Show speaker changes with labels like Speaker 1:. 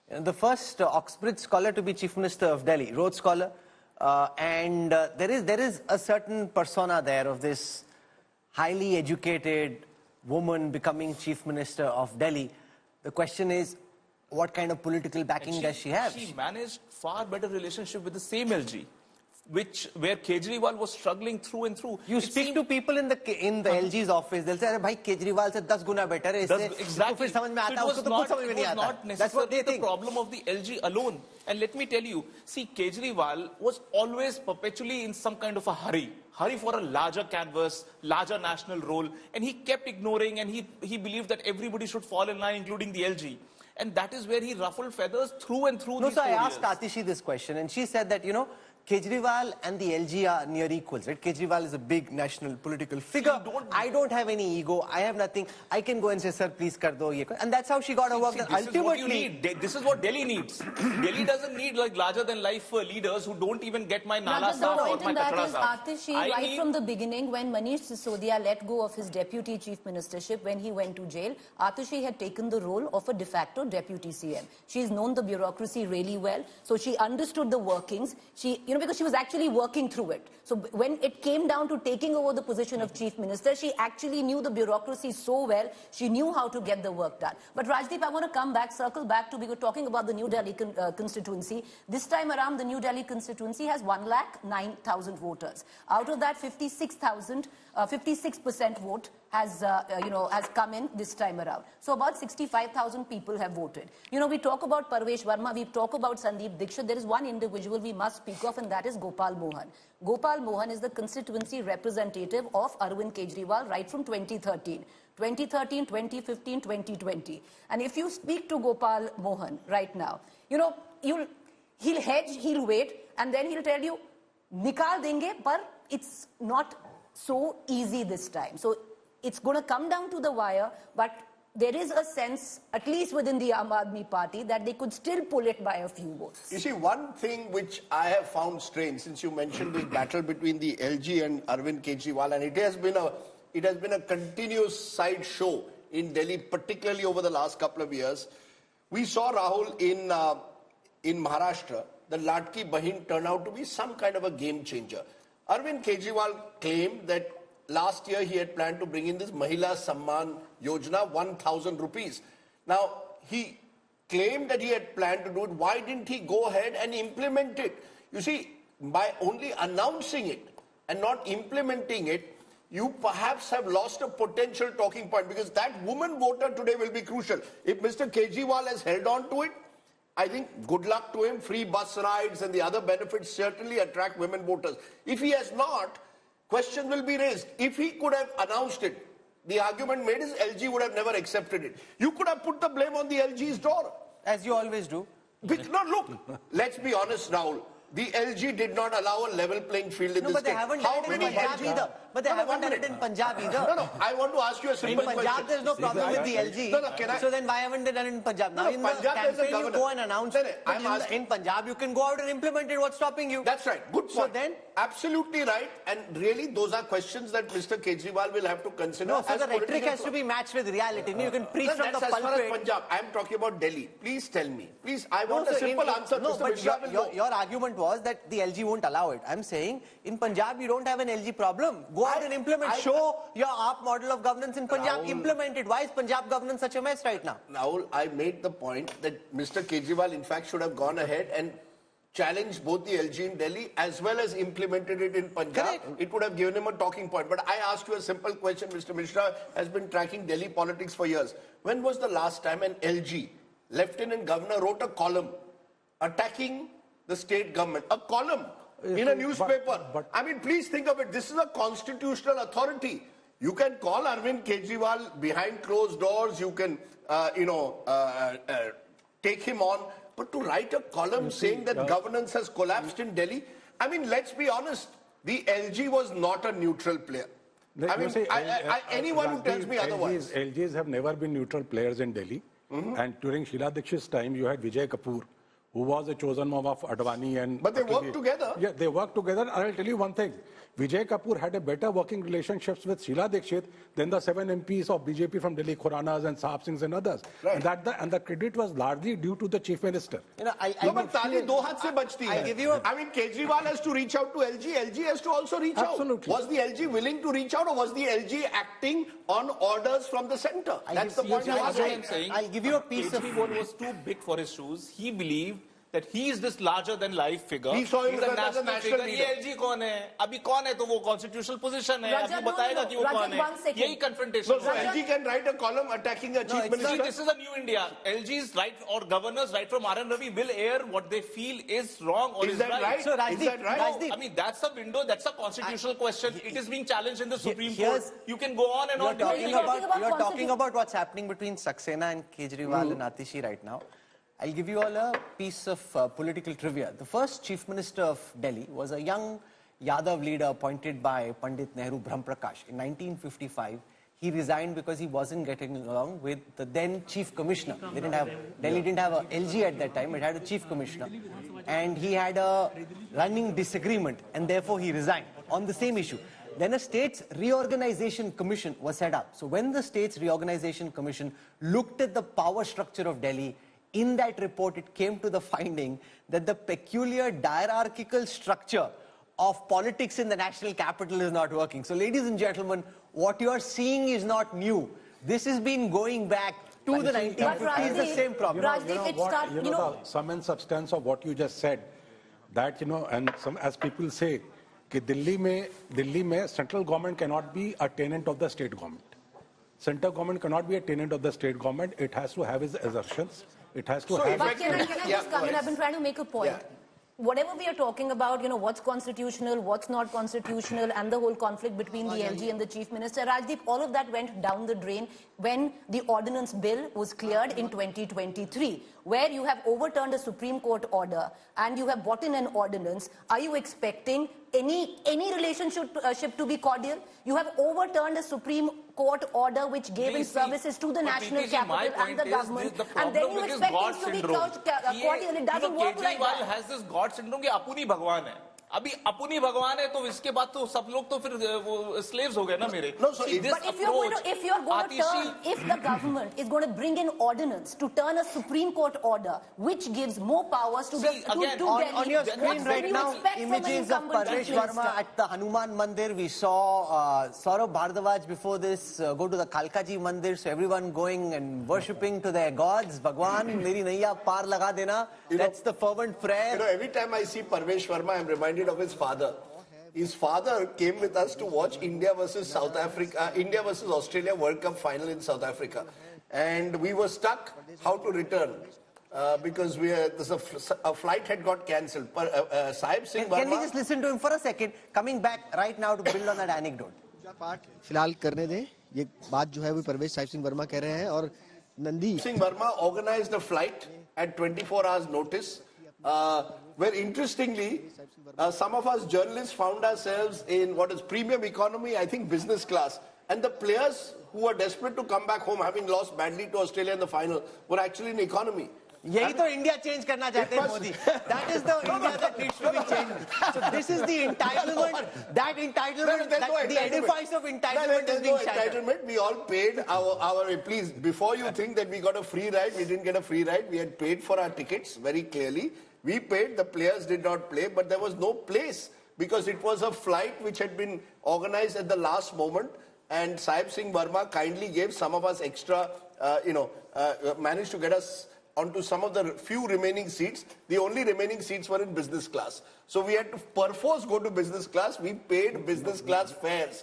Speaker 1: The first Oxbridge scholar to be Chief Minister of Delhi, Rhodes Scholar, and there is a certain persona there of this highly educated woman becoming Chief Minister of Delhi. The question is, what kind of political backing does she have?
Speaker 2: She managed far better relationship with the same LG, where Kejriwal was struggling through and through.
Speaker 1: You speak to people in the LG's office, they'll say, "Bhai, Kejriwal se 10 guna better hai."
Speaker 2: Exactly. So it was not necessarily the problem of the LG alone. And let me tell you, see, Kejriwal was always perpetually in some kind of a hurry for a larger canvas, larger national role, and he kept ignoring, and he believed that everybody should fall in line, including the LG. And that is where he ruffled feathers through and through.
Speaker 1: No, so I asked Atishi this question, and she said that, Kejriwal and the LG are near equals, right? Kejriwal is a big national political figure. I don't have any ego. I have nothing. I can go and say, "Sir, please kar do ye." And that's how she got her work done.
Speaker 2: This is what you need. This is what Delhi needs. Delhi doesn't need like larger-than-life leaders who don't even get my Nala Saaf or my Kachra Saaf.
Speaker 3: Atishi, right from the beginning, when Manish Sisodia let go of his deputy chief ministership when he went to jail, Atishi had taken the role of a de facto deputy CM. She's known the bureaucracy really well, so she understood the workings. Because she was actually working through it. So when it came down to taking over the position of chief minister, she actually knew the bureaucracy so well, she knew how to get the work done. But Rajdeep, I want to circle back to, we were talking about the New Delhi constituency. This time around, the New Delhi constituency has 109,000 voters. Out of that, 56% vote has come in this time around. So about 65,000 people have voted. We talk about Parvesh Verma, we talk about Sandeep Dixit. There is one individual we must speak of, and that is Gopal Mohan. Gopal Mohan is the constituency representative of Arvind Kejriwal right from 2013. 2013, 2015, 2020. And if you speak to Gopal Mohan right now, he'll hedge, he'll wait, and then he'll tell you, nikal denge, but it's not so easy this time. So it's going to come down to the wire, but there is a sense, at least within the Aam Aadmi Party, that they could still pull it by a few votes.
Speaker 4: You see, one thing which I have found strange, since you mentioned this battle between the LG and Arvind Kejriwal, and it has been a continuous side show in Delhi, particularly over the last couple of years. We saw Rahul in Maharashtra, the Latki Bahin turned out to be some kind of a game changer. Arvind Kejriwal claimed that last year he had planned to bring in this Mahila Samman Yojana, 1,000 rupees. Now, he claimed that he had planned to do it. Why didn't he go ahead and implement it? You see, by only announcing it and not implementing it, you perhaps have lost a potential talking point, because that woman voter today will be crucial. If Mr. Kejriwal has held on to it, I think good luck to him. Free bus rides and the other benefits certainly attract women voters. If he has not, questions will be raised. If he could have announced it, the argument made is LG would have never accepted it. You could have put the blame on the LG's door.
Speaker 1: As you always do.
Speaker 4: No, look, let's be honest, Rahul. The LG did not allow a level playing field in this state.
Speaker 1: But they haven't done it in Punjab either. But they haven't done it in Punjab either.
Speaker 4: No, I want to ask you a simple question.
Speaker 1: In Punjab, there's no problem with the LG. So then why haven't they done it in Punjab? Now in the campaign, you go and announce it. In Punjab, you can go out and implement it. What's stopping you?
Speaker 4: That's right. Good point.
Speaker 1: So then,
Speaker 4: absolutely right. And really, those are questions that Mr. Kejriwal will have to consider.
Speaker 1: No, so the rhetoric has to be matched with reality. You can preach from the pulpit.
Speaker 4: As far as Punjab, I am talking about Delhi. Please tell me. Please, I want a simple answer.
Speaker 1: No, but your argument was that the LG won't allow it. I'm saying, in Punjab, you don't have an LG problem. Go out and implement. Show your AAP model of governance in Punjab. Rahul, implement it. Why is Punjab governance such a mess right now?
Speaker 4: Rahul, I made the point that Mr. Kejriwal, in fact, should have gone ahead and challenged both the LG in Delhi as well as implemented it in Punjab.
Speaker 1: Correct.
Speaker 4: It would have given him a talking point. But I asked you a simple question. Mr. Mishra has been tracking Delhi politics for years. When was the last time an LG, Lieutenant Governor, wrote a column attacking the state government? A column in a newspaper. I mean, please think of it. This is a constitutional authority. You can call Arvind Kejriwal behind closed doors. You can, take him on. But to write a column saying that governance has collapsed in Delhi, I mean, let's be honest. The LG was not a neutral player. Anyone who tells me otherwise.
Speaker 5: LGs have never been neutral players in Delhi. And during Sheila Dikshit's time, you had Vijay Kapoor, who was a chosen one of Advani and...
Speaker 4: But they worked together.
Speaker 5: Yeah, they worked together. And I'll tell you one thing. Vijay Kapoor had a better working relationships with Sheila Dikshit than the 7 MPs of BJP from Delhi, Khuranas and Sahab Singhs and others.
Speaker 4: Right.
Speaker 5: And the credit was largely due to the Chief Minister.
Speaker 1: You know,
Speaker 4: No, but ताली दो हाथ से बजती है.
Speaker 1: I'll give you a-
Speaker 4: I mean, Kejriwal has to reach out to LG. LG has to also reach
Speaker 5: Absolutely.
Speaker 4: out. Was the LG willing to reach out, or was the LG acting on orders from the center? That's the point I'm saying.
Speaker 1: I'll give you a piece of...
Speaker 2: Kejriwal was too big for his shoes. He believed that he is this larger than life figure.
Speaker 4: He saw him
Speaker 2: He's
Speaker 4: as
Speaker 2: a
Speaker 4: a
Speaker 2: national
Speaker 4: national
Speaker 2: figure.
Speaker 4: leader.
Speaker 2: ये LG कौन है? अभी कौन है तो वो constitutional position है.
Speaker 3: Rajat,
Speaker 2: आपको बताएगा कि वो
Speaker 3: Rajat,
Speaker 2: कौन है.
Speaker 3: one second.
Speaker 2: यही confrontation.
Speaker 4: So LG can write a column attacking a chief
Speaker 1: it's
Speaker 4: minister.
Speaker 2: See, this is a new India. LG's right or governors right from RN Ravi will air what they feel is wrong or
Speaker 4: Is that right?
Speaker 1: So,
Speaker 4: Is
Speaker 1: Rajdeep,
Speaker 4: that right?
Speaker 1: Rajdeep,
Speaker 2: I mean, that's a window, that's a constitutional question. It is being challenged in the Supreme
Speaker 1: here's-
Speaker 2: Court. You can go on and
Speaker 1: You're
Speaker 2: on.
Speaker 1: talking
Speaker 3: you're
Speaker 1: about,
Speaker 3: talking about
Speaker 1: you're talking about what's happening between Saxena and Kejriwal and Atishi right now. I'll give you all a piece of political trivia. The first chief minister of Delhi was a young Yadav leader appointed by Pandit Nehru Brahm Prakash. In 1955, he resigned because he wasn't getting along with the then chief commissioner. Delhi didn't have a LG at that time, it had a chief commissioner. And he had a running disagreement, and therefore he resigned on the same issue. Then a states reorganization commission was set up. So when the states reorganization commission looked at the power structure of Delhi, in that report it came to the finding that the peculiar hierarchical structure of politics in the national capital is not working. So ladies and gentlemen, what you are seeing is not new. This has been going back to the 1950s, the same problem.
Speaker 5: The sum and substance of what you just said, that, and as people say, कि दिल्ली में central government cannot be a tenant of the state government. Central government cannot be a tenant of the state government. It has to have its assertions. It has to have...
Speaker 3: But can I just come in? I've been trying to make a point.
Speaker 4: Yeah.
Speaker 3: Whatever we are talking about, what's constitutional, what's not constitutional, and the whole conflict between the LG and the Chief Minister, Rajdeep, all of that went down the drain when the ordinance bill was cleared in 2023, where you have overturned a Supreme Court order and you have brought in an ordinance. Are you expecting any relationship to be cordial? You have overturned a Supreme Court order which gave in services to the national capital and the government, and then you expect things to be cordial. It doesn't work like that.
Speaker 2: Kejriwal has this God syndrome कि अपुनी भगवान है. अभी अपुनी भगवान है तो इसके बाद तो सब लोग तो फिर slaves हो गए ना मेरे.
Speaker 4: No, so
Speaker 2: See, this
Speaker 3: But if you're going to turn, if the government is going to bring in ordinance to turn a Supreme Court order which gives more powers to
Speaker 2: See, again,
Speaker 3: Delhi,
Speaker 1: On your screen
Speaker 3: what
Speaker 1: right
Speaker 3: do you
Speaker 1: now,
Speaker 3: expect from an
Speaker 1: images of
Speaker 3: incumbent
Speaker 1: Parvesh
Speaker 3: chief
Speaker 1: Verma
Speaker 3: minister?
Speaker 1: at the Hanuman Mandir. We saw Saurabh Bhardwaj before this go to the Kalkaji Mandir. So everyone going and worshipping to their gods. Bhagwan, meri naiya par laga dena. That's the fervent prayer.
Speaker 4: Every time I see Parvesh Verma, I'm reminded of his father. His father came with us to watch India versus Australia World Cup final in South Africa. And we were stuck how to return. Because a flight had got cancelled. Sahib Singh Verma...
Speaker 1: Can we just listen to him for a second? Coming back right now to build on that anecdote.
Speaker 6: फिलहाल करने दें ये बात जो है वो परवेश साहिब सिंह वर्मा कह रहे हैं और Nandi
Speaker 4: Singh Verma organized a flight at 24 hours notice where interestingly some of us journalists found ourselves in what is premium economy, I think business class, and the players who were desperate to come back home having lost badly to Australia in the final were actually in economy.
Speaker 1: यही तो India change करना चाहते हैं Modi. That is the India that needs to be changed. So this is the entitlement. That entitlement, the edifice of entitlement is being shattered.
Speaker 4: We all paid our please, before you think that we got a free ride, we didn't get a free ride. We had paid for our tickets very clearly. We paid, the players did not play, but there was no place because it was a flight which had been organized at the last moment, and Sahib Singh Verma kindly gave some of us extra, managed to get us onto some of the few remaining seats. The only remaining seats were in business class. So we had to perforce go to business class. We paid business class fares.